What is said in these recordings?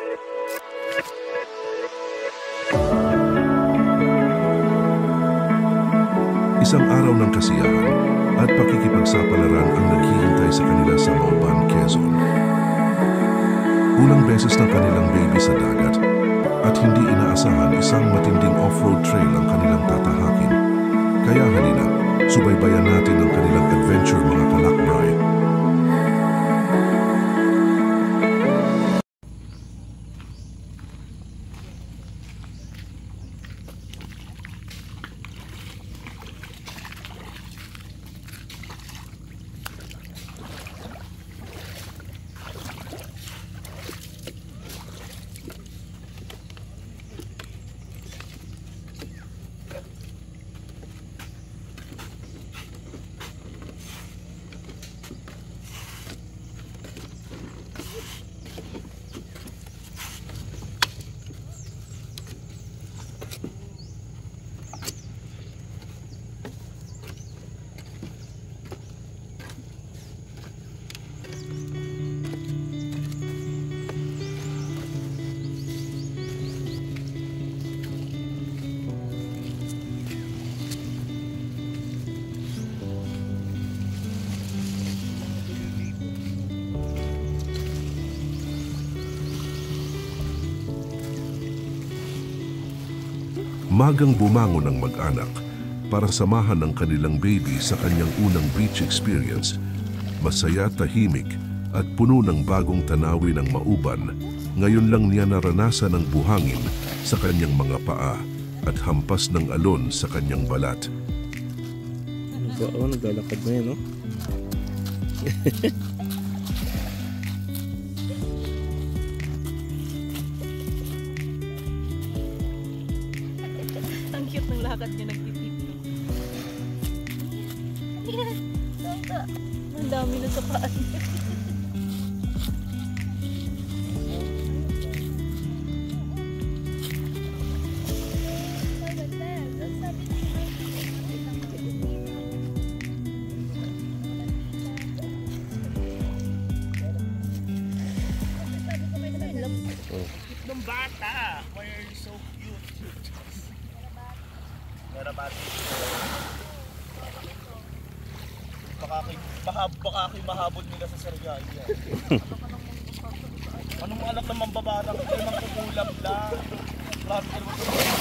Isang araw ng kasiyahan at pakikipagsapalaran ang naghihintay sa kanila sa Mauban, Quezon. Unang beses ng kanilang baby sa dagat at hindi inaasahan isang matinding off-road trail ang kanilang tatahakin. Kaya halina, subaybayan natin ang kanilang adventure, mga kalakbray. Magang bumangon ang mag-anak para samahan ang kanilang baby sa kanyang unang beach experience. Masaya, tahimik at puno ng bagong tanawin ng Mauban. Ngayon lang niya naranasan ang buhangin sa kanyang mga paa at hampas ng alon sa kanyang balat. Naglalakad na yan, no? Ng lakad niya nagtitipid. Ang dami na sa paan niya. Ng bata, why are you so cute? Baka kayo mahabol nila sa Sariaya. Anong anak ng mambabarang? Kayo mang kukulam lang. Grabe ka naman sa mga.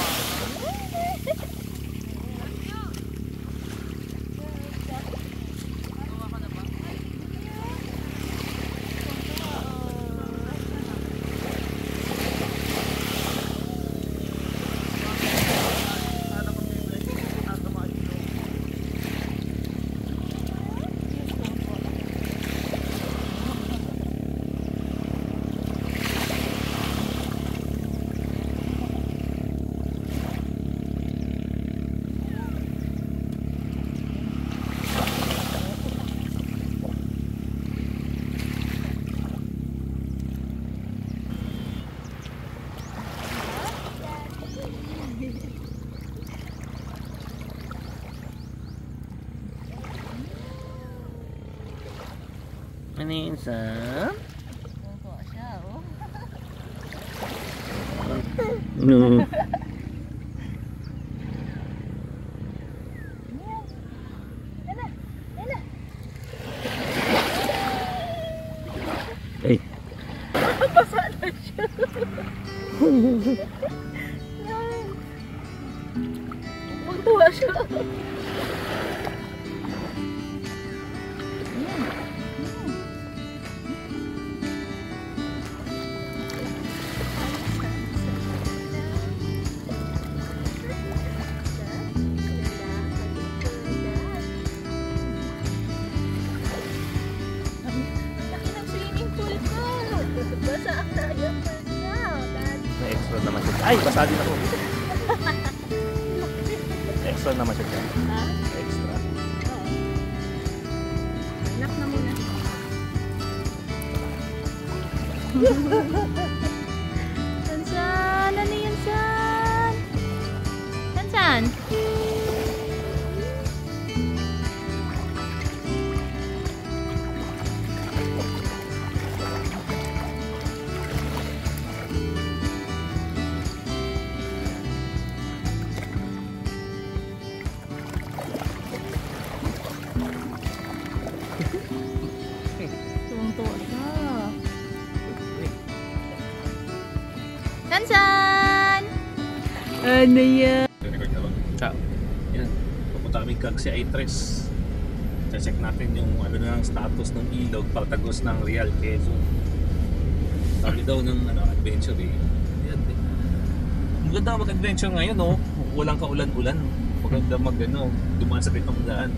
Ano yun, Sam? Tuwa siya, oh. No. Ay. Basa na siya. Magtuwa siya. Basa ang diaper niya. May extra naman siya. Ay, basa din ako. Extra naman siya. Ha? Extra. Oo. Lock na muna. Sansan! Ano yan, San? Sansan? Sansan! Ano yan? Yan. Pupunta kami kag si I3. Check natin yung ano na status ng ilog pagtagos ng Real Quezon. Sabi daw ng adventure eh. Yan. Maganda mag-adventure ngayon, no? Walang kaulan-ulan. Maganda dumaan sa pitong daan.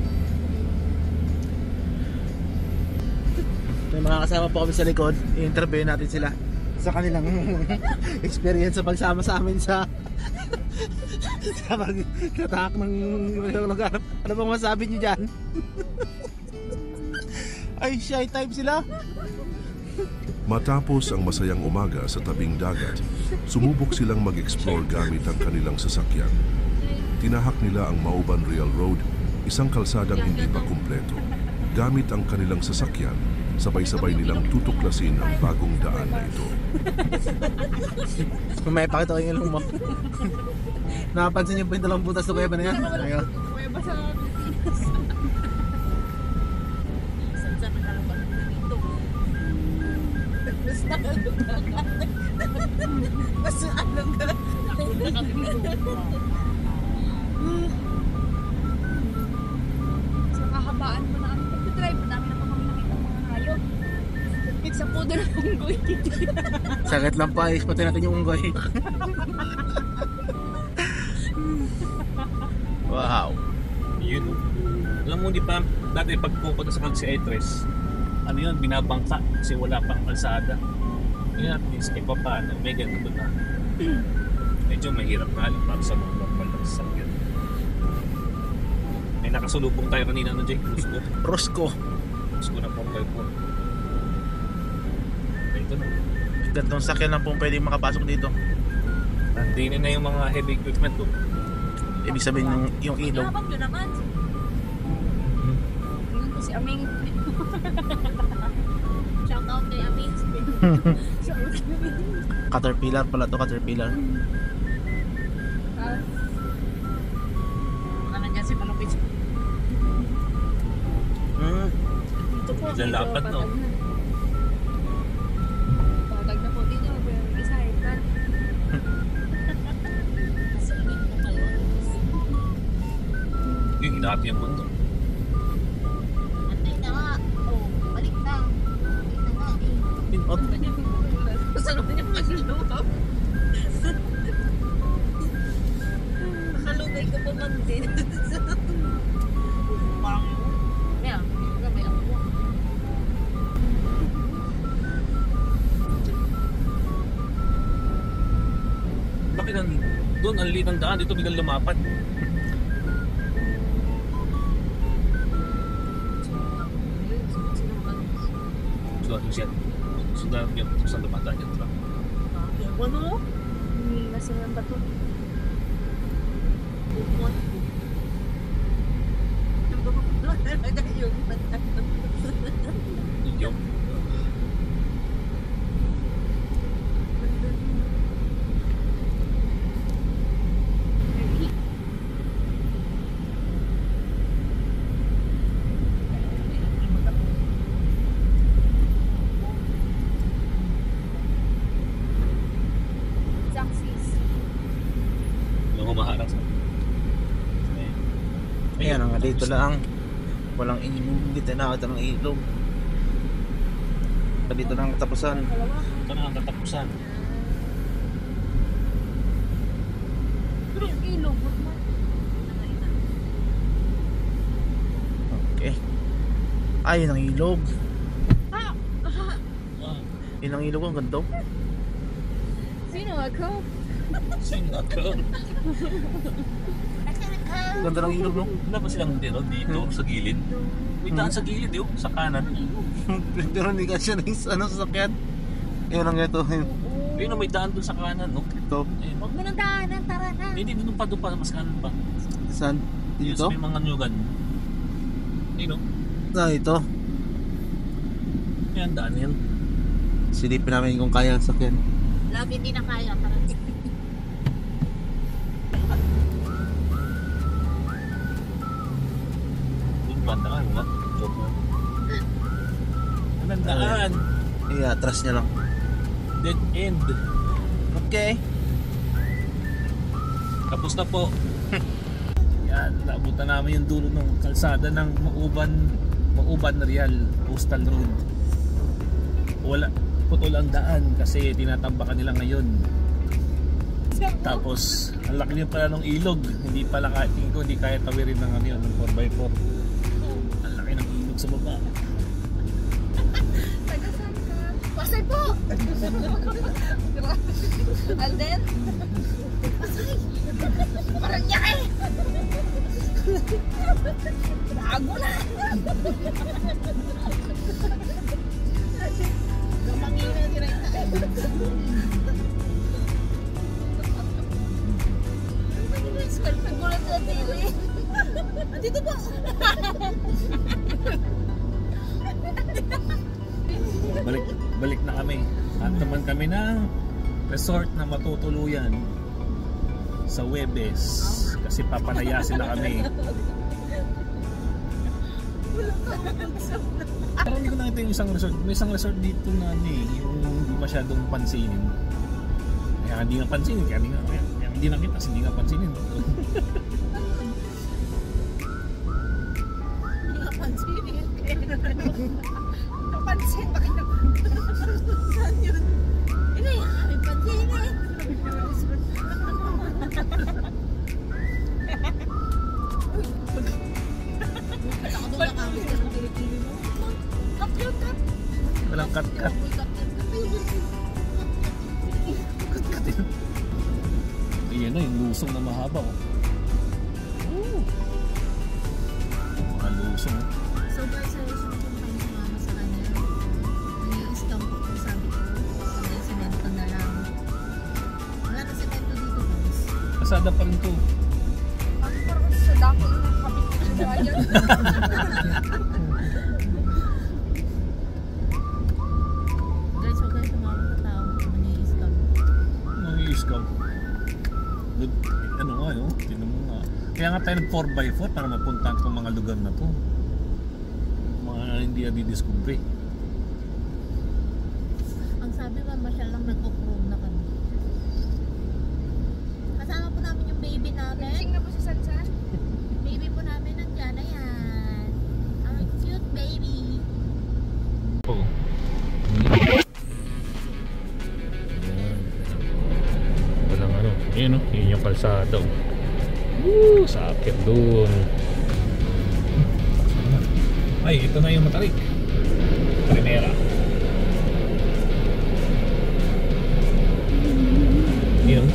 May mga kasama po kami sa likod. I-interview natin sila sa kanilang experience sa pagsama sa amin sa pagkatak ng lugar. Ano bang masabi nyo dyan? Ay, shy type sila. Matapos ang masayang umaga sa tabing dagat, sumubok silang mag-explore gamit ang kanilang sasakyan. Tinahak nila ang Mauban Real Road, isang kalsadang hindi pa kumpleto. Gamit ang kanilang sasakyan, sabay-sabay nilang tutuklasin ang bagong daan na ito. Kung may pakita ko yung ilong mo. Nakapansin niyo po yung dalawang butas na kuweba na yan? Ayun. Kuweba sa Pilipinas. Sansan na kalaban dito. Basta alam ka. Sa kahabaan mo na kami pag-drive, madami na pa kami nakita mga hayop. Sa pudo na unggoy. Sakit lang pa, ispati natin yung unggoy. Wow. Yun. Alam mo, hindi pa dati pag pupunta sa kag si I3, ano yun, binabangka kasi wala pang kalsada. Ngayon at least, pa paano, may ganito na. Medyo mahirap na halip para sa mga normal na sasakyan. May nakasulubong tayo kanina na Jake, Rosco. Rosco na pong kayo po. Ito na. Gantong sakyan lang po pwede makapasok dito. Nandinin na yung mga heavy equipment ko. Ibig sabihin yung ilog. Pinabag yun naman. Yun po si Aming. Shout out kay Aming. Shout out kay Aming. Caterpillar pala to, Caterpillar. Baka nandiyan si Malupit. Dito po. Diyan dapat, no? Patag na po dito. Pero isa ikan. Sa init na kayo. Yung hinahati yung mundo. Antay na nga. Oh, balik na. Balik na nga. Gusto naman yung maglulubab. Nakalugay ka pa man din. Parang yun. Kaya, may ako. Bakit doon ang liit ng daan, dito biglang lumapat. Sudah yung siya. Sudah yung saan dumadaan yung truck. Ano? Hindi nasilang ba ito? Bukot. Yung bukot talaga yung mata. Yung humaharap sa Ayan nga, dito lang. Walang ilog, dito nakakita ng ilog. Dito na ang katapusan. ito na ang katapusan. Pero yung ilog, huwag mo. Okay. Ayun ang ilog. Ah! Yun ang ilog, ang ganito. Sino ako? Sino ako? Ganda ng ilog, no? Wala ba silang dito sa gilid? May daan sa gilid yun, sa kanan. Pero hindi kasi na yung sasakyan. Ayun ang ito. Ayun na may daan doon sa kanan, no? Ito. Ayun. Huwag mo nang daanan, tara na. Hindi, doon pa doon pa, mas kanan pa. Saan? Yun Dito? sa may mga nyugan. Ayun, no? Ah, ito. Yan, daan yan. Silipin namin kung kaya ang sakyan. Love, hindi na kaya, tara. Doon ba daan, wala? Joke na. Anong daan? I-atras niya lang. Dead end. Okay. Tapos na po. Yan, naabutan namin yung dulo ng kalsada ng Mauban Real Coastal Road. Wala, putol ang daan kasi tinatambakan nila ngayon. Tapos, ang laki din pala ng ilog. Hindi pala tingin ko, hindi kaya tawirin ng ano yun, ng 4x4. Ang laki ng ilog sa baba. Tagasan ka. Pasay po! Alden? Pasay! Parang niya eh! Bago na! Gamangin na direct. Nagulat sa tili. Andito po! Balik na kami. At naman kami ng resort na matutuluyan sa Webes kasi papalayasin na kami. Pero hindi ko nakita yung isang resort. May isang resort dito na yung hindi masyadong pansinin. Kaya hindi nga pansinin, kaya hindi nakita kasi hindi nga pansinin. Hindi ka pansinin. Papansin, bakit na? Saan yun? Hindi, may pansinin. Nakadula ka mo sa tili-tili mo. Cut. Walang cut-cut. Iyan na yung lusong na mahaba. Mga lusong. So guys, sa lusong ko kami sumama sa kanya. Nai-scam ko kung sabi ko. Sanay semento na lang. Wala na semento dito guys. Kasada pa rin to. Ako parang sa dako yung nakapit ko sa bayan. Guys, huwag kayo sumama sa tao. Nai-scam. Nang-i-scam. Ano nga yun? Tinan mo nga. Kaya nga tayo nag 4x4 para mapuntahan itong mga lugar na to. Mga hindi na-discovery. Ang sabi ba, masyal lang nag-off-road na kami. Kasama po namin yung baby namin. Sing na po si Sansan. Baby po namin nandiyan na yan. Ang cute baby. Oo. Walang ano. Yun o. Yun yung kalsada. Woo! Sa akit dun. Ay, ito na yung matarik. Primera. Yun.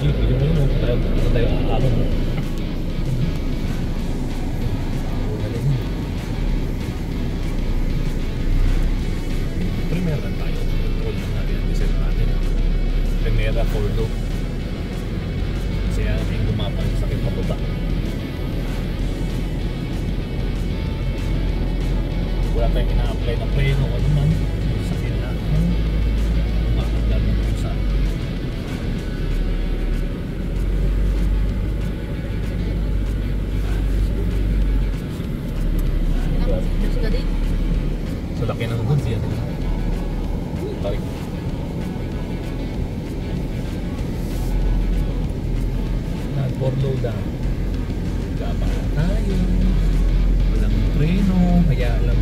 Jeep. Yun mo. Tayo aamon. Primera tayo. Hold na natin ang design natin. Primera Fordo. Kasi yan yung gumapang sakit pababa. Wala tayong ina-apply na preno o naman. Sakit na. Umakagad ng pusa. Gusto ka din? Sa laki ng goods yan. Tarik. Nag-forload na. Gabang na tayo. Walang preno. Kaya lang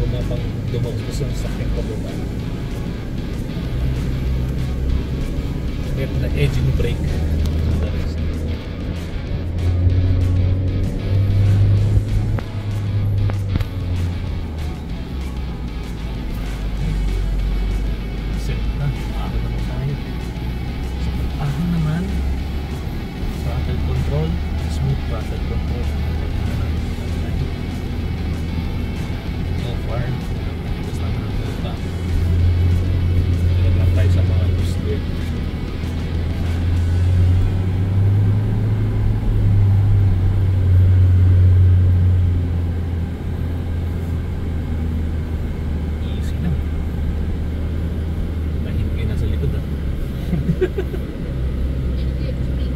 dumagos ang sakit pababa. Get na edging brake. Set na. Ahon naman tayo. So ahon naman. Throttle control. Smooth throttle control. So far, gusto naman ang lupa. Nilagyan tayo sa mga loose dirt. Easy lang. Tahimik kayo nasa likod ah. Hindi, spring.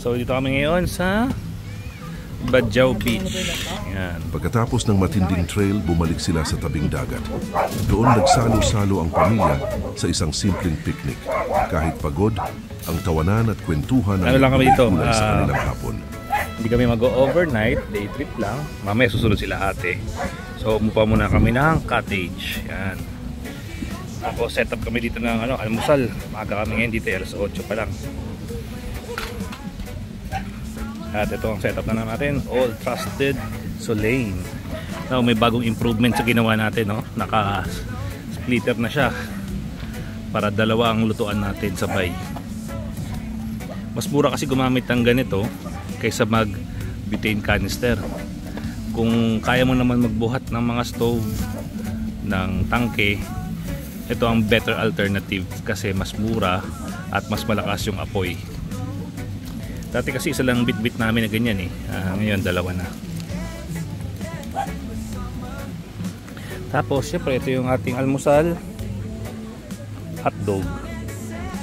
So dito kami ngayon sa Badjao Beach. Yan. Pagkatapos ng matinding trail, bumalik sila sa tabing dagat. Doon nagsalo-salo ang pamilya sa isang simpleng picnic. Kahit pagod, ang tawanan at kwentuhan Ano lang kami dito? sa kanilang hapon. Hindi kami mag-overnight, day trip lang. Mamaya susunod sila ate. So umupa muna kami ng cottage. Yan. Tapos set up kami dito ng almusal. Maaga kami ngayon dito, alas 8 pa lang. At ito ang setup na natin, All Trusted Solane. Now, may bagong improvement sa ginawa natin, no? Naka-splitter na siya para dalawa ang lutuan natin sabay. Mas mura kasi gumamit ng ganito kaysa mag-butane canister. Kung kaya mo naman magbuhat ng mga stove ng tangke, ito ang better alternative kasi mas mura at mas malakas yung apoy. Dati kasi isa lang bit-bit namin na ganyan eh. Ngayon dalawa na. Tapos syempre ito yung ating almusal. Hotdog.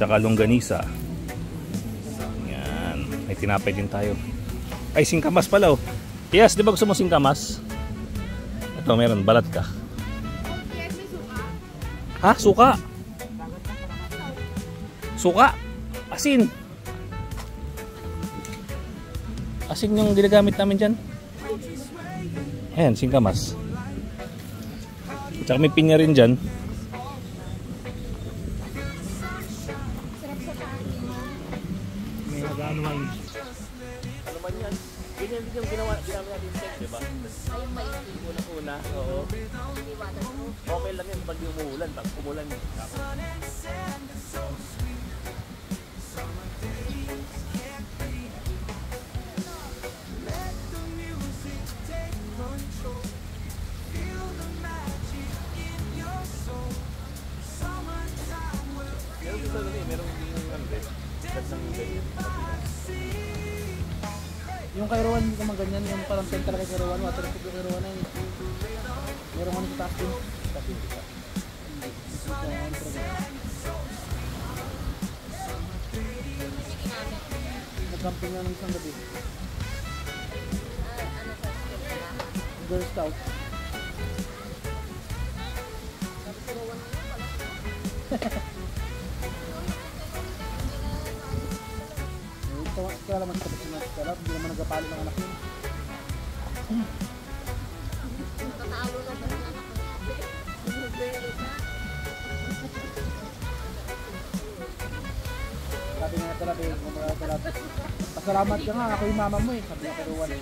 Tsaka longganisa. Yan. May tinapay din tayo. Ay, singkamas pala oh. Yes, di ba gusto mo singkamas? Ito meron, balat ka. Ha? Suka? Suka? Asin? Asin yung ginagamit namin dyan. Ayan, singkamas. Tsaka may pinya rin dyan. May nag-anuan. Ano man yan? Ganyan din yung ginawa natin check, diba? Ayun maigi. Una-una, oo. Okay lang yan pag umuulan. Pag umulan, Yung Kairoan, hindi naman ganyan. Yung parang central kay Kairoan, waterproof yung Kairoan ay meron ano sa taas din. Nag-camping na ng isang gabi. Girl Scout. Kaya naman sa kapatid, hindi naman nagapalo ng anak yun. Nakatalo na sa mga anak. Sabi nga talaga pasalamat ka nga, ako yung mama mo eh, sabi nga kay Rowan eh.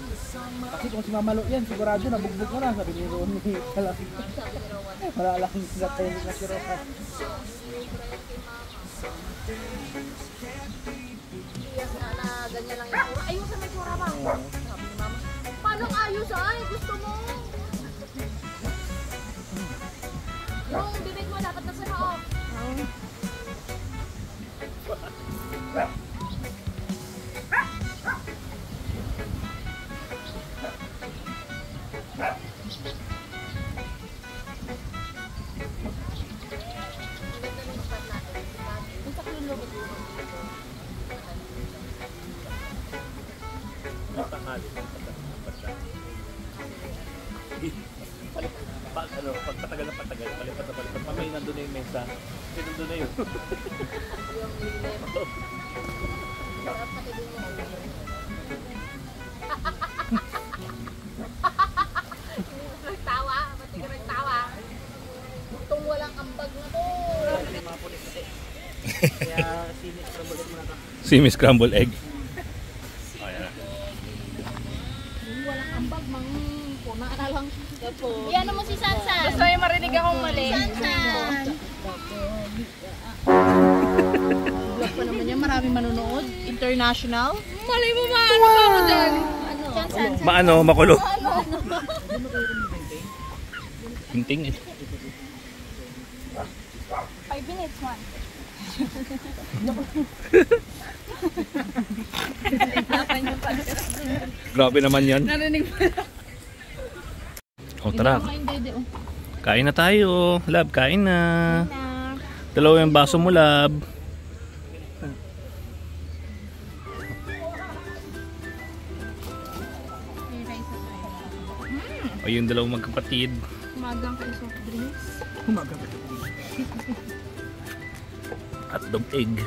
Kasi kung si Mama Lo yan, sigurado nabugbog ka na, sabi ni Rowan eh. Wala lang sila tayo na si Rowan. Iyas nga na ganyan lang yung sura. Ayun sa may sura ba? Sabi ni mama, paano ayos ay? Gusto mo? Yung bibig mo dapat nasa loob. pag patagal na patagal, palipat na palipat. Mamay nandun na yung mesa. Kasi nandun na yun. Yung lilim. Sarap na din yung lilim. Nagtawa. Ba't ka nagtawa? Itong walang ambag na to. Kaya sinis scrambled egg muna ka. Simi scrambled egg. Yung walang ambag, mang puna na lang. Iyan mo si Sansan. Gusto yung marinig akong mali. Sansan. Vlog pa naman yan, maraming manonood. International. Mali mo ba? Ano ba ako dyan? Sansan. Maano, makulo. Hinting eh. 5 minutes, man. Grabe naman yan. Narinig mo. O tara. Kain na tayo. Lab, kain na. Dalawa yung baso mo, Lab. O yung dalawang magkapatid. Umagang kayo soft drinks. Umaga. At dog egg.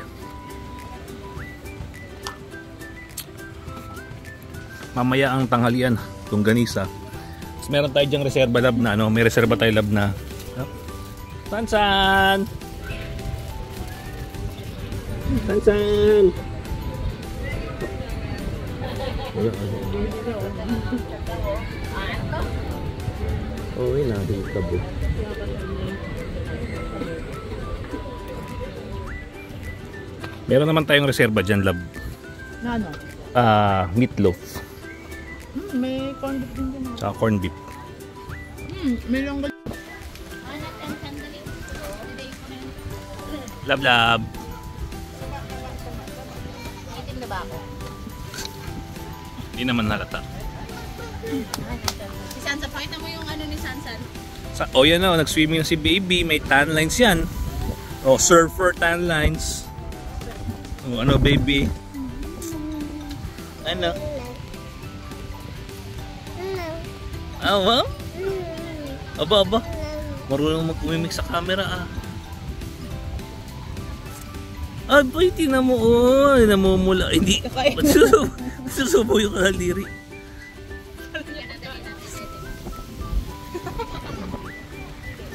Mamaya ang tanghalian, longganisa. Tapos meron tayo dyang reserva lab na, ano, may reserva tayo lab na. Sansan! Sansan! Oh, yun na, din tabo. Meron naman tayong reserva dyan, lab. Na ano? Meatloaf. May corn beef din dyan. Tsaka corn beef. May longgan. Lab, lab. Itim na ba ako? Hindi naman halata. Si Sansan, pakita mo yung ano ni Sansan. Oh, yan o. Nag-swimming na si baby. May tan lines yan. Oh, surfer tan lines. Oh, ano, baby? Ano? Awa? Aba, aba. Marunong mag-umimik sa camera, ah. Abay, tinan mo, oh. Namumula. Hindi. Susubo yung kaliri.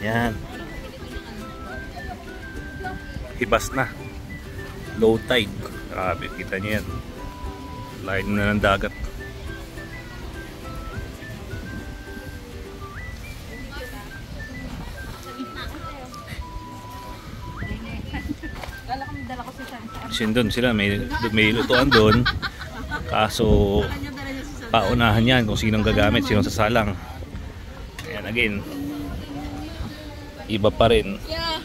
Yan. Hibas na. Low tide. Grabe, kita niyo yan. Lain na ng dagat. Doon sila, may lutuan doon. Kaso paunahan yan kung sinong gagamit, sinong sasalang. Ayan, again, iba pa rin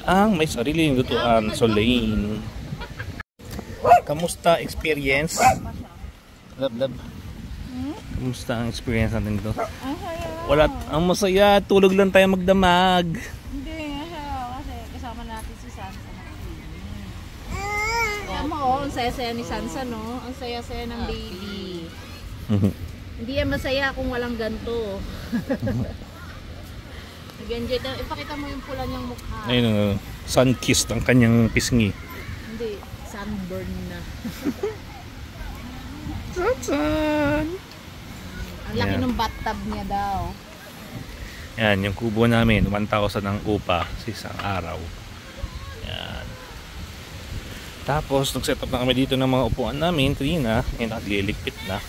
ang may sariling lutuan. So Lane, kamusta experience? Lab. Kamusta ang experience natin dito? Wala, ang masaya, tulog lang tayo magdamag. Hindi, kasi kasama natin si Sansan. Kaya mo, ang saya-saya ni Sansan, no? Ang saya-saya ng baby. Hindi yan masaya kung walang ganto. Nag-enjoy tayo. Ipakita mo yung pula niyang mukha. Ayun, sun-kissed ang kanyang pisngi. Hindi, sunburn na. Sansan! Ang laki ng bathtub niya daw. Yan, yung kubo namin, 1,000 ang upa sa isang araw. Yan. Tapos, nag-set up na kami dito ng mga upuan namin, Trina. Yan, nagliligpit na.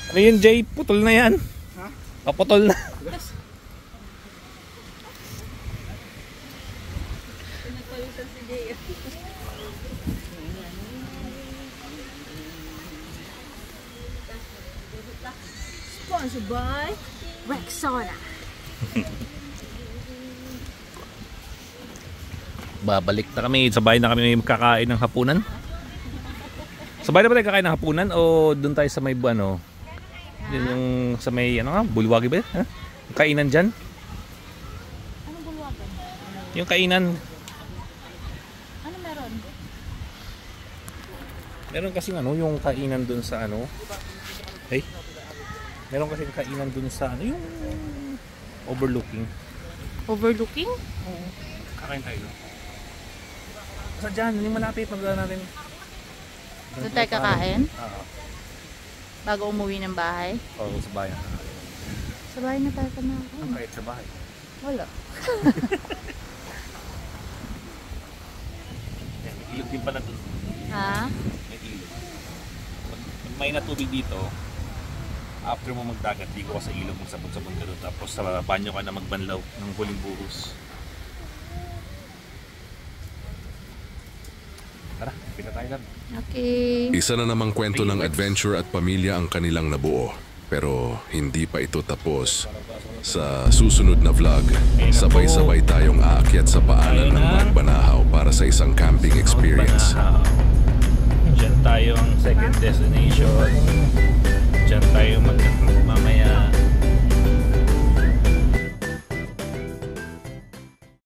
Ano yun, Jay? Putol na yan. Ha? Kaputol na. Pinagpawisan si Jay. Sponsored by Rexona. Babalik na kami. Sabay na kami kakain ng hapunan. Sabay na ba tayo kakain ng hapunan o doon tayo sa may ano? Yung sa may ano nga, bulwagi ba? Ha? Yung kainan dyan? Anong bulwagan? Yung kainan. Ano meron? Meron kasing ano, yung kainan doon sa ano. Hey. Meron kasing kainan doon sa ano, yung overlooking. Overlooking? Oo. Kakain tayo doon. Basta dyan, hindi malapit. Magdala natin. Doon tayo kakain? Oo. Bago umuwi ng bahay? Oo, sa bayan. Sa bahay na tayo Ang kanain. kahit sa bahay. Wala. Yan, may ilog din pala doon. Ha? May ilog. Pag may natubig dito, after mo magdagat, di ko ka sa ilog, magsabon-sabon ka doon. Tapos sa banyo ka na magbanlaw ng huling buhos. Tara, pila tayo lang. Okay. Isa na namang kwento ng adventure at pamilya ang kanilang nabuo. Pero hindi pa ito tapos. Sa susunod na vlog, sabay-sabay tayong aakyat sa paanan ng Magbanahaw para sa isang camping experience. Diyan tayo ang second destination. Diyan tayo mamaya